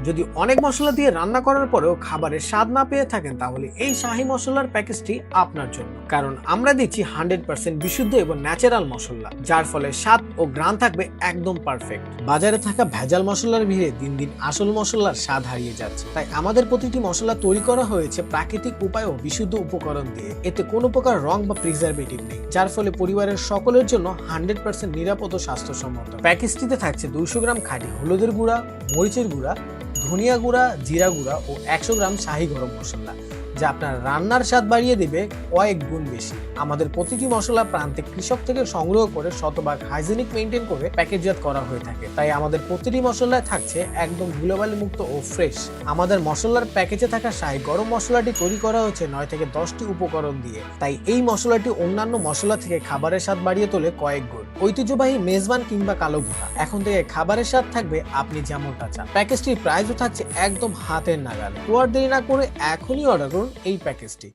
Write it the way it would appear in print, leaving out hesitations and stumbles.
যদি অনেক মশলা দিয়ে রান্না করার পরেও খাবারের স্বাদ না পেয়ে থাকেন, তাহলে এই শাহি মশলার প্যাকেজটি আপনার জন্য। কারণ আমরা দিচ্ছি 100% বিশুদ্ধ এবং ন্যাচারাল মশলা, যার ফলে স্বাদ ও ঘ্রাণ থাকবে একদম পারফেক্ট। বাজারে থাকা ভেজাল মশলার ভিড়ে দিন দিন আসল মশলার স্বাদ হারিয়ে যাচ্ছে। তাই আমাদের প্রতিটি মশলা তৈরি করা হয়েছে প্রাকৃতিক উপায় ও বিশুদ্ধ উপকরণ দিয়ে। এতে কোনো প্রকার রং বা প্রিজারভেটিভ নেই, যার ফলে পরিবারের সকলের জন্য 100% নিরাপদ ও স্বাস্থ্যসম্মত। প্যাকেজটিতে থাকছে 200 গ্রাম খাঁটি হলুদের গুঁড়া, মরিচের গুঁড়া, ধনিয়া গুঁড়া, জিরা গুঁড়া ও 100 গ্রাম শাহি গরম মশলা, যা আপনার রান্নার স্বাদ বাড়িয়ে দেবে কয়েক গুণ বেশি। আমাদের প্রতিটি মশলা প্রান্তিক কৃষক থেকে সংগ্রহ করে শতভাগ হাইজেনিক মেনটেন করে প্যাকেটজাত করা হয়ে থাকে। তাই আমাদের প্রতিটি মশলায় থাকছে একদম ধুলোবালি মুক্ত ও ফ্রেশ। আমাদের মশলার প্যাকেজে থাকা শাহি গরম মশলাটি তৈরি করা হয়েছে 9 থেকে 10টি উপকরণ দিয়ে। তাই এই মশলাটি অন্যান্য মশলা থেকে খাবারের স্বাদ বাড়িয়ে তোলে কয়েক গুণ। ঐতিহ্যবাহী মেজবান কিংবা কালো ভুনা, এখন থেকে খাবারের স্বাদ থাকবে আপনি যেমনটা চান। প্যাকেজটির প্রাইসও থাকছে একদম হাতের নাগালে। তো আর দেরি না করে এখনই অর্ডার করুন এই প্যাকেজটি।